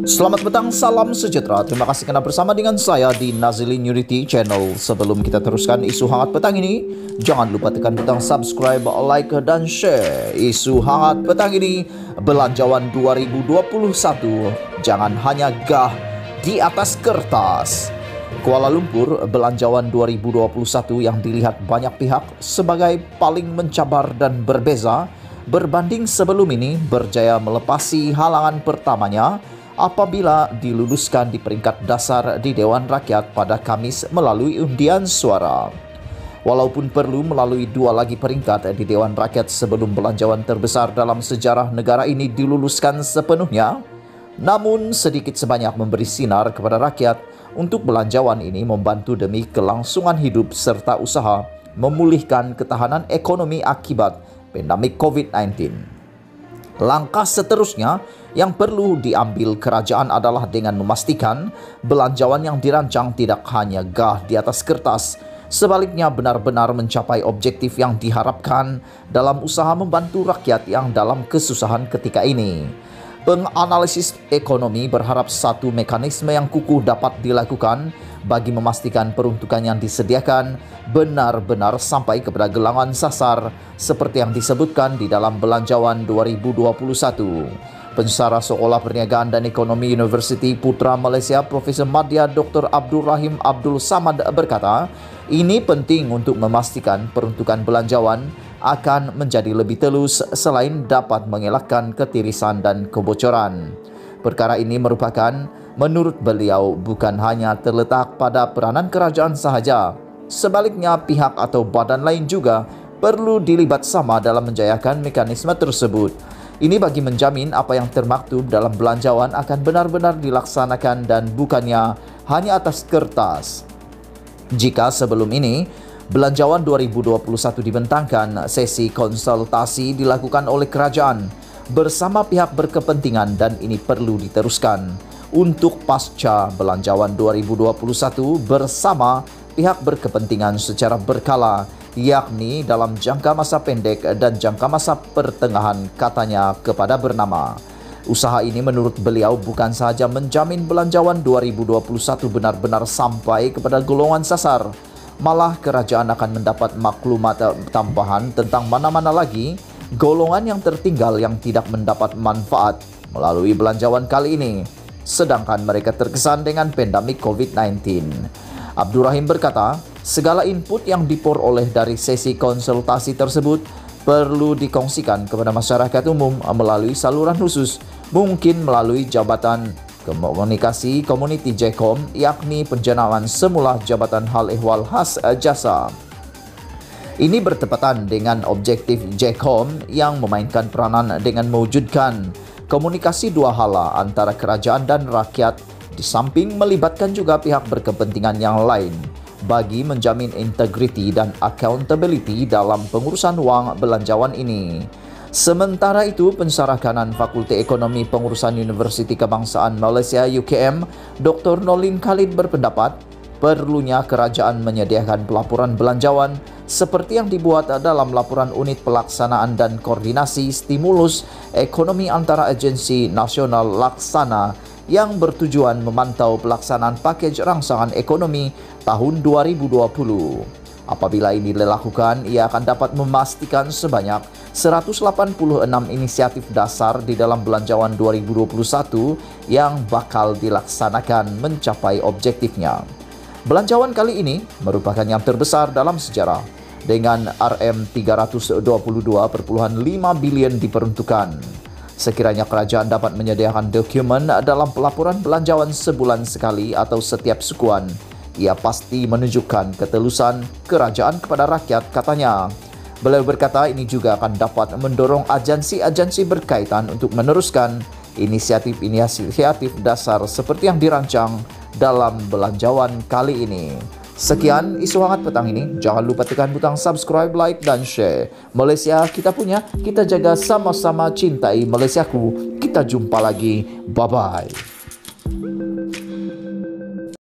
Selamat petang, salam sejahtera. Terima kasih karena bersama dengan saya di Nazilin Unity Channel. Sebelum kita teruskan isu hangat petang ini, jangan lupa tekan butang subscribe, like, dan share. Isu hangat petang ini, belanjawan 2021 jangan hanya gah di atas kertas. Kuala Lumpur, belanjawan 2021 yang dilihat banyak pihak sebagai paling mencabar dan berbeza berbanding sebelum ini berjaya melepasi halangan pertamanya apabila diluluskan di peringkat dasar di Dewan Rakyat pada Kamis melalui undian suara. Walaupun perlu melalui dua lagi peringkat di Dewan Rakyat sebelum belanjawan terbesar dalam sejarah negara ini diluluskan sepenuhnya, namun sedikit sebanyak memberi sinar kepada rakyat untuk belanjawan ini membantu demi kelangsungan hidup serta usaha memulihkan ketahanan ekonomi akibat pandemik COVID-19. Langkah seterusnya yang perlu diambil kerajaan adalah dengan memastikan belanjawan yang dirancang tidak hanya gah di atas kertas, sebaliknya benar-benar mencapai objektif yang diharapkan dalam usaha membantu rakyat yang dalam kesusahan ketika ini. Penganalisis ekonomi berharap satu mekanisme yang kukuh dapat dilakukan bagi memastikan peruntukan yang disediakan benar-benar sampai kepada gelangan sasar seperti yang disebutkan di dalam belanjawan 2021. Pensara Sekolah Perniagaan dan Ekonomi Universiti Putra Malaysia Profesor Madya Dr. Abdul Rahim Abdul Samad berkata, ini penting untuk memastikan peruntukan belanjawan akan menjadi lebih telus selain dapat mengelakkan ketirisan dan kebocoran. Perkara ini merupakan, menurut beliau, bukan hanya terletak pada peranan kerajaan sahaja. Sebaliknya, pihak atau badan lain juga perlu dilibat sama dalam menjayakan mekanisme tersebut. Ini bagi menjamin apa yang termaktub dalam belanjawan akan benar-benar dilaksanakan dan bukannya hanya atas kertas. Jika sebelum ini, belanjawan 2021 dibentangkan, sesi konsultasi dilakukan oleh kerajaan bersama pihak berkepentingan dan ini perlu diteruskan untuk pasca belanjawan 2021 bersama pihak berkepentingan secara berkala, yakni dalam jangka masa pendek dan jangka masa pertengahan, katanya kepada Bernama. Usaha ini menurut beliau bukan sahaja menjamin belanjawan 2021 benar-benar sampai kepada golongan sasar, malah kerajaan akan mendapat maklumat tambahan tentang mana-mana lagi golongan yang tertinggal yang tidak mendapat manfaat melalui belanjawan kali ini, sedangkan mereka terkesan dengan pandemik COVID-19. Abdul Rahim berkata, segala input yang diperoleh dari sesi konsultasi tersebut perlu dikongsikan kepada masyarakat umum melalui saluran khusus, mungkin melalui Jabatan Komunikasi Community JKOM, yakni penjenaan semula Jabatan Hal Ehwal Khas Jasa. Ini bertepatan dengan objektif JKOM yang memainkan peranan dengan mewujudkan komunikasi dua hala antara kerajaan dan rakyat, di samping melibatkan juga pihak berkepentingan yang lain bagi menjamin integriti dan accountability dalam pengurusan wang belanjawan ini. Sementara itu, Pensara Kanan Fakulti Ekonomi Pengurusan Universiti Kebangsaan Malaysia UKM, Dr. Nolin Khalid berpendapat, perlunya kerajaan menyediakan pelaporan belanjawan seperti yang dibuat dalam laporan unit pelaksanaan dan koordinasi stimulus ekonomi antara agensi nasional laksana yang bertujuan memantau pelaksanaan pakej rangsangan ekonomi tahun 2020. Apabila ini dilakukan, ia akan dapat memastikan sebanyak 186 inisiatif dasar di dalam belanjawan 2021 yang bakal dilaksanakan mencapai objektifnya. Belanjawan kali ini merupakan yang terbesar dalam sejarah dengan RM322.5 bilion diperuntukkan. Sekiranya kerajaan dapat menyediakan dokumen dalam pelaporan belanjawan sebulan sekali atau setiap sukuan, ia pasti menunjukkan ketelusan kerajaan kepada rakyat, katanya. Beliau berkata ini juga akan dapat mendorong agensi-agensi berkaitan untuk meneruskan inisiatif-inisiatif dasar seperti yang dirancang dalam belanjawan kali ini. Sekian isu hangat petang ini. Jangan lupa tekan butang subscribe, like, dan share. Malaysia kita punya, kita jaga sama-sama, cintai Malaysiaku. Kita jumpa lagi. Bye-bye.